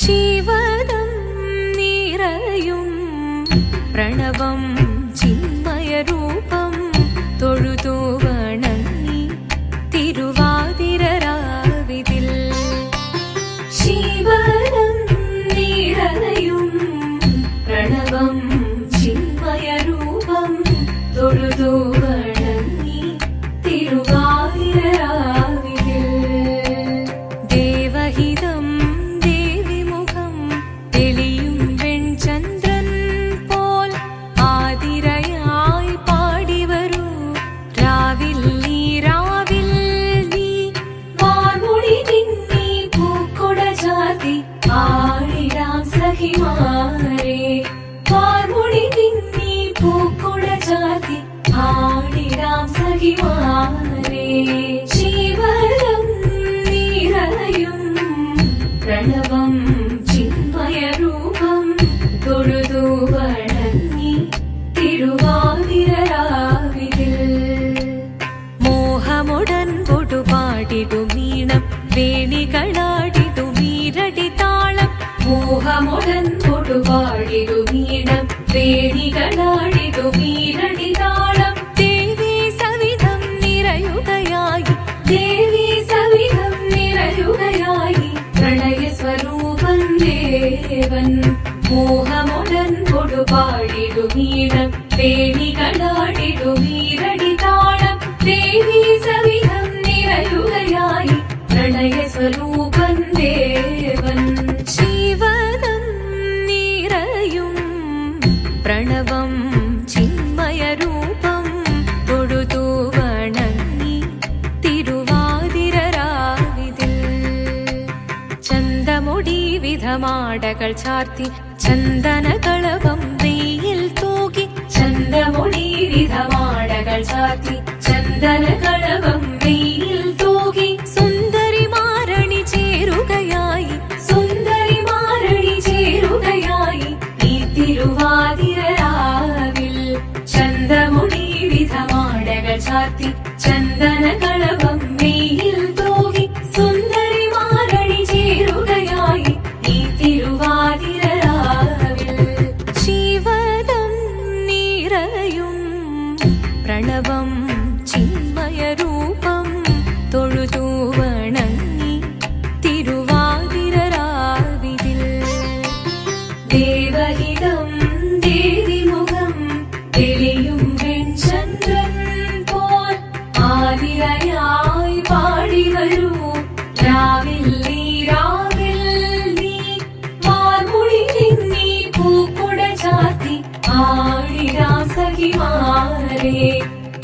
ശിവദം നിറയും പ്രണവം ചിന്മയരൂപം തൊഴുതു വണങ്ങി തിരുവാതിരരാവിതിൽ. ശിവദം നിറയും പ്രണവം ചിന്മയരൂപം തൊഴുതു വണങ്ങി തിരുവാതിരരാവിതിൽ. ദേവഹിതം ദേവിമുഖം തെളിയും വെൺചന്ദ്രൻ പോൽ ആതിരയായി പാടിവരൂ രാവിൽ നീ വാർമുടി തിന്നി പൂക്കൊട ചാർത്തി ആടിടാം സഖിമാരെ. വാർമുടി തിന്നി പൂക്കൊട ചാർത്തി ആടിടാം സഖിമാരെ. ശിവദം നിറയും പ്രണവം ചിന്മയരൂപം തൊഴുതു വണങ്ങി തിരുവാതിരരാവിതിൽ. മോഹമുടൻ പൊടുപാടിടും ഈണം വേണികളാടിടും ഈരടി താളം. മോഹമുടൻ പൊടുപാടിടും ഈണം വേണികളാടിടും ഈരടി താളം. ദേവി സവിധം നിറയുകയായി ദേവി സവിധം നിറയുകയായി പ്രണയസ്വരൂപൻ ദേവൻ. മോഹമുടൻ കൊടുപാടിടും ഈണം വേണികളാടിടും ഈരടി താളം. ദേവി സവിധം നിറയുകയായി പ്രണയസ്വരൂപൻ ദേവൻ. ശിവദം നിറയും പ്രണവം ചിന്മയരൂപം തൊഴുതു വണങ്ങി തിരുവാതിരരാവിതിൽ. ചന്തമുടി വിധമാടകൾ ചാർത്തി ചന്ദനകളവം വെയിൽ തൂകി. ചന്തമുടി വിധമാടകൾ ചാർത്തി ചന്ദനകളവം വെയിൽ തൂകി. സുന്ദരിമാരണി ചേരുകയായി സുന്ദരിമാരണി ചേരുകയായി ഈ തിരുവാതിരരാവിൽ. ചന്തമുടി വിധമാടകൾ ചാർത്തി ചന്ദനകളവം വെയിൽ തൂകി. സുന്ദരിമാരണി ചേരുകയായി ഈ തിരുവാതിരരാവിൽ. ശിവദം നിറയും പ്രണവം ചിന്മയരൂപം തൊഴുതു വണങ്ങി തിരുവാതിരരാവിതിൽ. ദേവഹിതം ദേവിമുഖം തെളിയും വെൺചന്ദ്രൻ പോൽ ആതിരയായി പാടിവരൂ രാവിൽ നീ വാർമുടി തിന്നി പൂക്കൊട ചാർത്തി ആടിടാം സഖിമാരെ.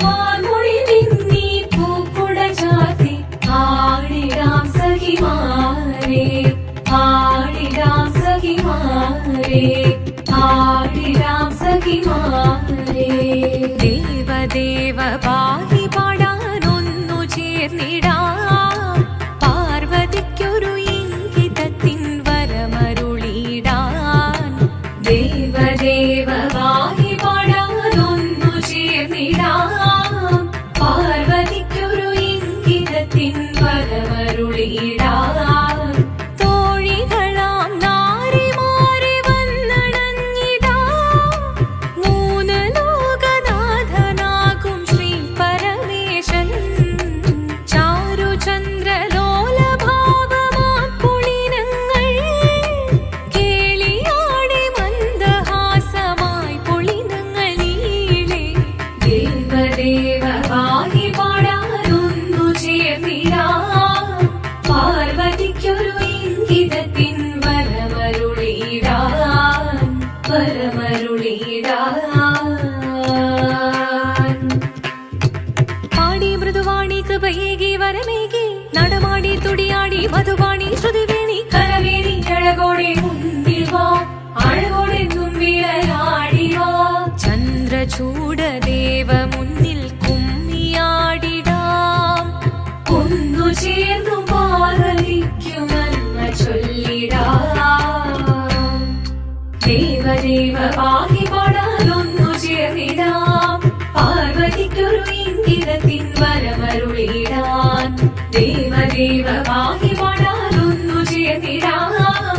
വാർമുടി തിന്നി പൂക്കൊട ചാർത്തി ആടിടാം സഖിമാരെ. ആടിടാം സഖിമാരെ. ആടിടാം സഖിമാരെ. ദേവദേവ പാടി പാടാനൊന്നു ചേർന്നിടാം. പാർവതിക്കൊരു ഇംഗിതത്തിൻ വരമരുളിടാൻ. ദേവദേവ പാടി പാടാനൊന്നു ചേർന്നിടാം. പാർവതിക്കൊരു ഇംഗിതത്തിൻ വരമരുളിടാൻ. തോഴികളാം നാരിമാരെ വന്നണഞ്ഞിടാം. മൂന്ന് ലോകനാഥനാകും ശ്രീ പരമേശൻ. ചാരുചന്ദ്രലോലഭാവമാം പുളിനങ്ങൾ കേളിയാടി മന്ദഹാസമായി പുളിനങ്ങൾ നീളെ. ദേവദേവ പാടി പാടാനൊന്നു ചേർന്നിടാം. പാർവതിക്കൊരു ഇംഗിതത്തിൻ വരമരുളിടാൻ. വരമരുളിടാൻ. പാടി മൃദുവാണി കൃപയേകി വരമേകി നടമാടി തുടിയാടി മധുവാണി ശ്രുതിവേണി കരവേണി അഴകോടെ മുന്നിൽ വാ അഴകോടെ തുമ്പിളയാടി വാ. ചന്ദ്രചൂഡദേവ മുന്നിൽ കുമ്മിയാടിടാം. ഒന്നു ചേർന്നു പാർവതിക്കു നന്മ ചൊല്ലിടാം. ദേവദേവ പാടി പാടാനൊന്നു ചേർന്നിടാം. പാർവതിക്കൊരു ഇംഗിതത്തിൻ വരമരുളിടാൻ. ദേവദേവ പാടി പാടാനൊന്നു ചേർന്നിടാം.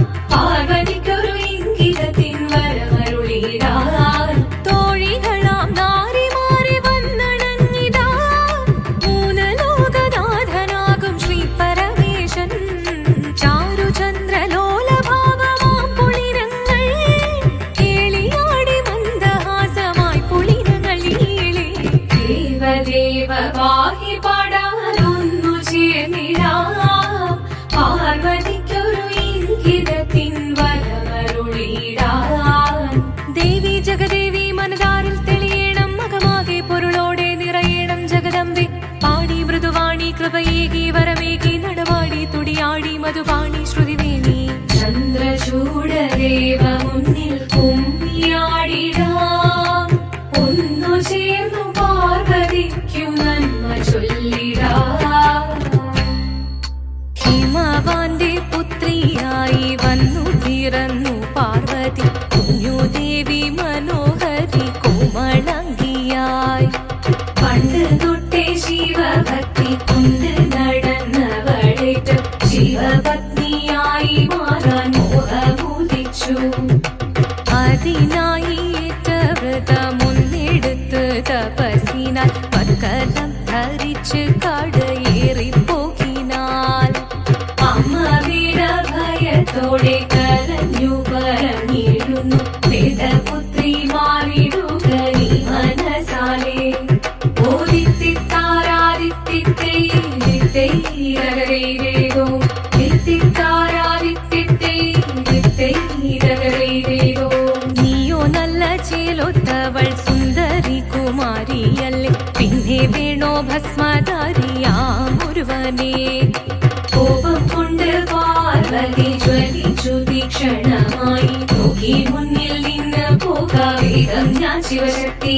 മധുപാണി ശ്രുതിവേണി ചന്ദ്രചൂടദേവ മുന്നിൽ കുമ്മിയാടിടാം ഒന്നു ചേർന്നു പാർവതിക്കു നന്മ ചൊല്ലിടാം ഹിമവാന്റെ പുത്രിയായി വന്നു പിറന്നു പാർവതി കുഞ്ഞുദേവി മനോഹരി കോമളങ്കിയായി പണ്ട് തൊട്ടേ ശിവഭക്തി കൊണ്ട് നടന്നവളേറ്റ് ശിവപത്നിയായി മാറാൻ മോഹമുദിച്ചു അതിനായി ഏറ്റ വ്രതമൊന്നെടുത്ത് തപസ്സിനാൽ മക്കലം ധരിച്ച് കടയേറിപ്പോകിനാൽ അമ്മ വീട ഭയത്തോടെ കരഞ്ഞു പറഞ്ഞിടുന്നു വേദപുത്രി മാറിടുക നീ മനസാലേ നീയോ നല്ല ചേലൊത്തവൾ സുന്ദരി കുമാരിയല്ലേ പിന്നെ വേണോ ഭസ്മധാരിയാമൊരുവനെ കോപം കൊണ്ട് പാർവതി ജ്വലിച്ചു തീക്ഷണമായി നോക്കി മുന്നിൽ നിന്ന് പോകാവേഗം ഞാൻ ശിവശക്തി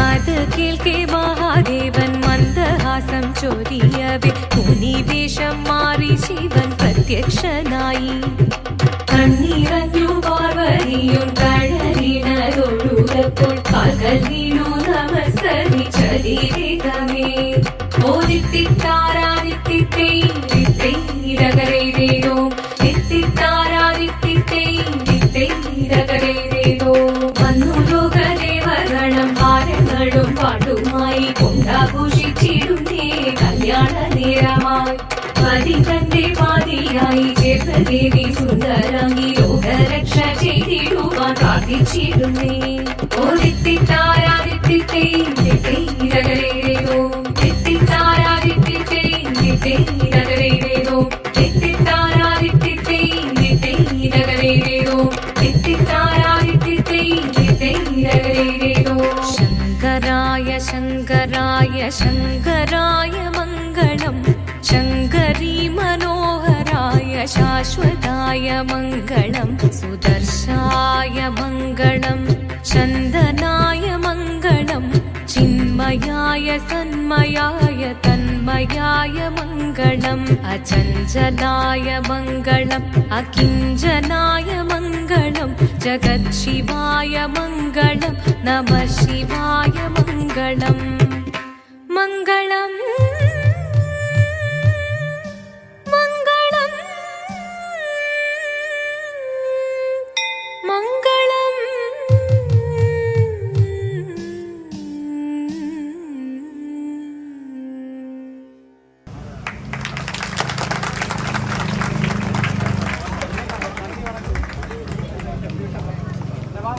അത് കേൾക്കെ മഹാദേവൻ മന്ദഹാസം ചൊരിയവേ മുനിവേഷം മാറി ശിവൻ പ്രത്യക്ഷനായി കണ്ണീറഞ്ഞു പാർവതിയും കഴലിനൊഴുകപ്പോൾ കാൽകൾ വീണു നമസ്കരിച്ചതിരേകമേ ഓദിത്തിത്താരാദിത്തിത്തൈരകരേരേതോ തിത്തിത്താരാദിത്തിത്തൈരകരേരേതോ വന്നു ലോകദേവഗണം ഭാരങ്ങളും പാട്ടുമായി കൊണ്ടാഘോഷിച്ചിടുന്നേ കല്യാണ നേരമായി പതി തന്റെ പാതിയായി ചേർന്ന ദേവി സുന്ദരങ്ങി ലോകരക്ഷ ചെയ്തിടുവാൻ പ്രാർത്ഥിച്ചിടുന്നേ ഓദിത്തിത്താരാദിത്തിത്തൈരകരേരേതോ തിത്തിത്താരാദിത്തിത്തൈരകരേരേതോ തിത്തിത്താരാദിത്തിത്തൈരകരേരേതോ തിത്തിത്താരാദിത്തിത്തൈരകരേരേതോ ശങ്കരായ ശങ്കരായ ശങ്കരായ മംഗളം ശങ്കരീ മനോഹരായ ശാശ്വതായ മംഗളം സുദർശായ മംഗളം ചന്ദനായ മംഗളം ചിന്മയായ സന്മയായ തന്മയായ മംഗളം അചഞ്ചലായ മംഗളം അകിഞ്ചനായ മംഗളം ജഗത്ശിവായ മംഗളം നമഃ ശിവായ മംഗളം മംഗളം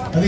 അത്